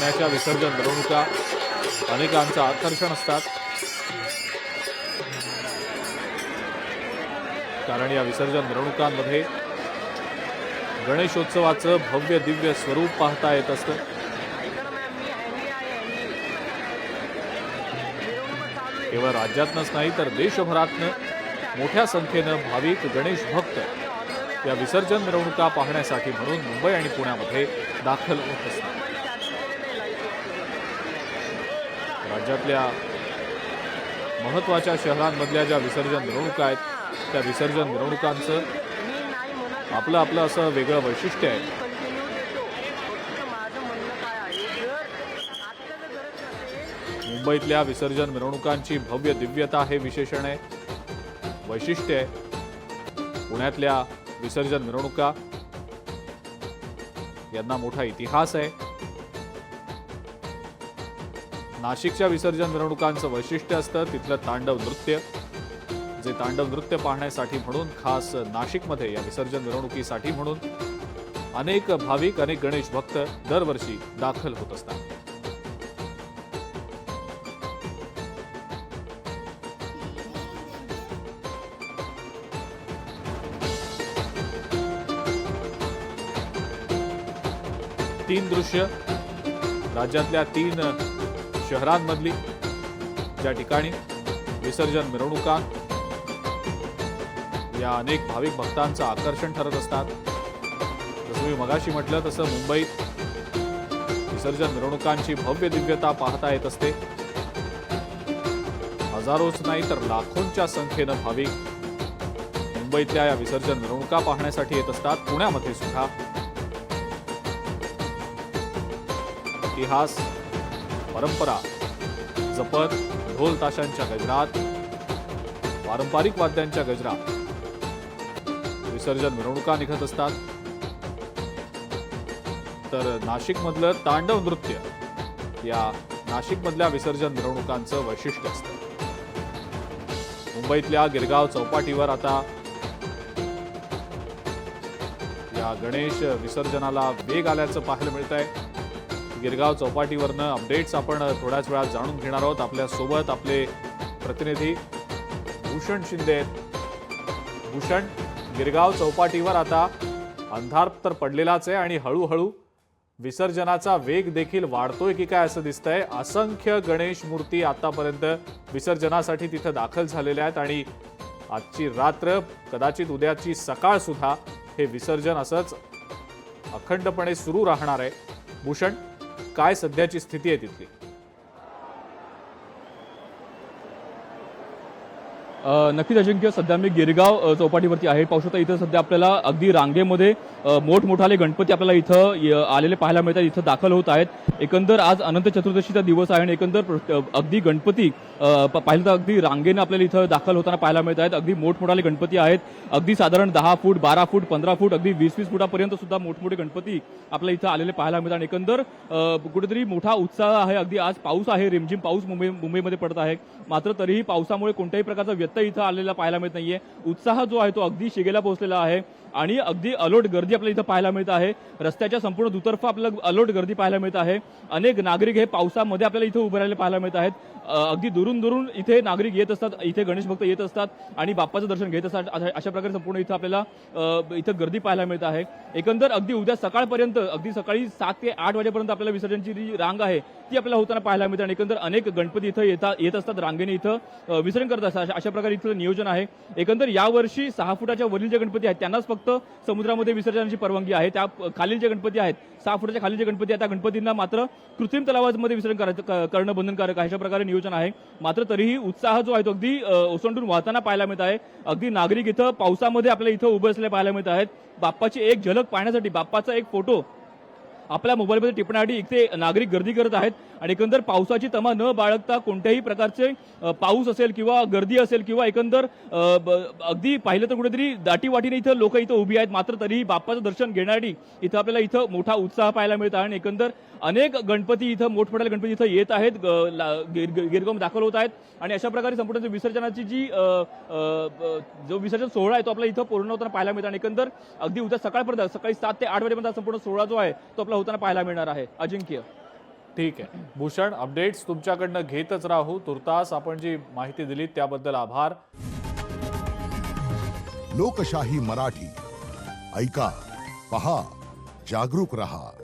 पुण्याच्या विसर्जन मिरवणुका अनेकांचं आकर्षण असतात, कारण या विसर्जन मिरवणुकांमध्ये गणेशोत्सवाचं भव्य दिव्य स्वरूप पाहता येत असतं। केवळ राज्यातच नाही तर देशभरातनं मोठ्या संख्येनं भाविक गणेश भक्त या विसर्जन मिरवणुका पाहण्यासाठी म्हणून मुंबई आणि पुण्यामध्ये दाखल होत असतात। राज्यातल्या महत्त्वाच्या शहरांमधल्या ज्या विसर्जन मिरवणुका आहेत त्या विसर्जन मिरवणुकांचं आपलं आपलं असं वेगळं वैशिष्ट्य आहे। मुंबईतल्या विसर्जन मिरवणुकांची भव्य दिव्यता हे विशेषण आहे, वैशिष्ट्य आहे। पुण्यातल्या विसर्जन मिरवणुका यांना मोठा इतिहास आहे। नाशिकच्या विसर्जन मिरवणुकांचं वैशिष्ट्य असतं तिथलं तांडव नृत्य, जे तांडव नृत्य पाहण्यासाठी म्हणून खास नाशिकमध्ये या विसर्जन मिरवणुकीसाठी म्हणून अनेक भाविक अनेक गणेश भक्त दरवर्षी दाखल होत असतात। तीन दृश्य राज्यातल्या 3 शहरांमधली ज्या ठिकाणी विसर्जन मिरवणुका या अनेक भाविक भक्तांचं आकर्षण ठरत असतात। जसं मी मगाशी म्हटलं तसं मुंबईत विसर्जन मिरवणुकांची भव्य दिव्यता पाहता येत असते। हजारोच नाही तर लाखोंच्या संख्येनं भाविक मुंबईतल्या या विसर्जन मिरवणुका पाहण्यासाठी येत असतात। पुण्यामध्ये सुद्धा इतिहास परंपरा जपत ढोल ताशांच्या गजरात पारंपरिक वाद्यांच्या गजरात विसर्जन मिरवणुका निघत असतात। तर नाशिकमधलं तांडव नृत्य या नाशिकमधल्या विसर्जन मिरवणुकांचं वैशिष्ट्य असतं। मुंबईतल्या गिरगाव चौपाटीवर आता या गणेश विसर्जनाला वेग आल्याचं पाहायला मिळतंय। गिरगाव चौपाटीवरनं अपडेट्स आपण थोड्याच वेळात जाणून घेणार आहोत। आपल्या सोबत आपले प्रतिनिधी भूषण शिंदे आहेत। भूषण, गिरगाव चौपाटीवर आता अंधार तर पडलेलाच आहे आणि हळूहळू विसर्जनाचा वेग देखील वाढतोय की काय असं दिसतंय। असंख्य गणेश मूर्ती आतापर्यंत विसर्जनासाठी तिथे दाखल झालेल्या आहेत आणि आजची रात्र कदाचित उद्याची सकाळ सुद्धा हे विसर्जन असंच अखंडपणे सुरू राहणार आहे। भूषण, काय सध्याची स्थिती आहे तिथली? नक्कीच अजिंक्य, सध्या मी गिरगाव चौपाटीवरती आहे। पाहू शकता इथं सध्या आपल्याला अगदी रांगेमध्ये मोठमोठाले गणपती आपल्याला इथं आलेले पाहायला मिळतात, इथं दाखल होत आहेत। एकंदर आज अनंत चतुर्दशीचा दिवस आहे आणि एकंदर अगदी गणपती पाहिलं तर अगदी रांगेनं आपल्याला इथं दाखल होताना पाहायला मिळत आहेत। अगदी मोठमोठाले गणपती आहेत, अगदी साधारण 10 फूट 12 फूट 15 फूट अगदी 20-20 फुटापर्यंत सुद्धा मोठमोठे गणपती आपल्याला इथं आलेले पाहायला मिळतात। एकंदर कुठेतरी मोठा उत्साह आहे। अगदी आज पाऊस आहे, रिमझिम पाऊस मुंबईमध्ये पडत आहे, मात्र तरीही पावसामुळे कोणत्याही प्रकारचा व्यत्यय इथं आलेला पाहायला मिळत नाहीये। उत्साह जो आहे तो अगदी शिगेला पोहोचलेला आहे आणि अगदी अलोट गर्दी आपल्याला इथं पाहायला मिळत आहे। रस्त्याच्या संपूर्ण दुतर्फा आपल्याला अलोट गर्दी पाहायला मिळत आहे। अनेक नागरिक हे पावसामध्ये आपल्याला इथं उभे राहिलेले पाहायला मिळत आहेत। अगदी दुरून इथे नागरिक येत असतात, इथे गणेश भक्त येत असतात आणि बाप्पाचं दर्शन घेत असतात। अशा प्रकारे संपूर्ण इथं आपल्याला इथं गर्दी पाहायला मिळत आहे। एकंदर अगदी उद्या सकाळपर्यंत अगदी सकाळी 7 ते 8 वाजेपर्यंत आपल्याला विसर्जनची जी रांग आहे ती आपल्याला होताना पाहायला मिळते आणि एकंदर अनेक गणपती इथं येत असतात, रांगेने इथं विसर्जन करत असतात। अशा प्रकारे इथलं नियोजन आहे। एकंदर यावर्षी 6 फुटाच्या वरील जे गणपती आहेत त्यांनाच फक्त समुद्रामध्ये विसर्जनाची परवानगी आहे। त्या खालील जे गणपती आहेत 6 फुटाच्या खालील जे गणपती आहेत त्या गणपतींना मात्र कृत्रिम तलावामध्ये विसर्जन करणं बंधनकारक आहे। अशा प्रकारे नियोजन आहे। मात्र तरीही उत्साह जो आहे तो अगदी ओसंडून वाहताना पाहायला मिळत आहे। अगदी नागरिक इथं पावसामध्ये आपल्याला इथं उभे असलेले पाहायला मिळत आहेत। बाप्पाची एक झलक पाहण्यासाठी, बाप्पाचा एक फोटो आपल्या मोबाईलमध्ये टिपण्यासाठी इथे नागरिक गर्दी करत आहेत आणि एकंदर पावसाची तमा न बाळगता कोणत्याही प्रकारचे पाऊस असेल किंवा गर्दी असेल किंवा एकंदर अगदी पाहिलं तर कुठेतरी दाटीवाटीने इथं लोक इथं उभी आहेत, मात्र तरीही बाप्पाचं दर्शन घेण्यासाठी इथं आपल्याला इथं मोठा उत्साह पाहायला मिळत आहे आणि एकंदर अनेक गणपती इथं मोठमोठ्या गणपती इथं येत आहेत, गिरगाव दाखल होत आहेत आणि अशा प्रकारे संपूर्ण विसर्जनाची जी जो विसर्जन सोहळा आहे तो आपल्याला इथं पूर्ण होताना पाहायला मिळत आणि एकंदर अगदी उद्या सकाळपर्यंत सकाळी 7 ते 8 वाजेपर्यंत संपूर्ण सोहळा जो आहे तो आपला होताना पाहायला मिळणार आहे। अजिंक्य, ठीक आहे भूषण, अपडेट्स तुमच्याकडनं घेतच राहू. तुर्तास आपण जी माहिती दिली त्याबद्दल आभार. लोकशाही मराठी ऐका, पहा, जागरूक रहा.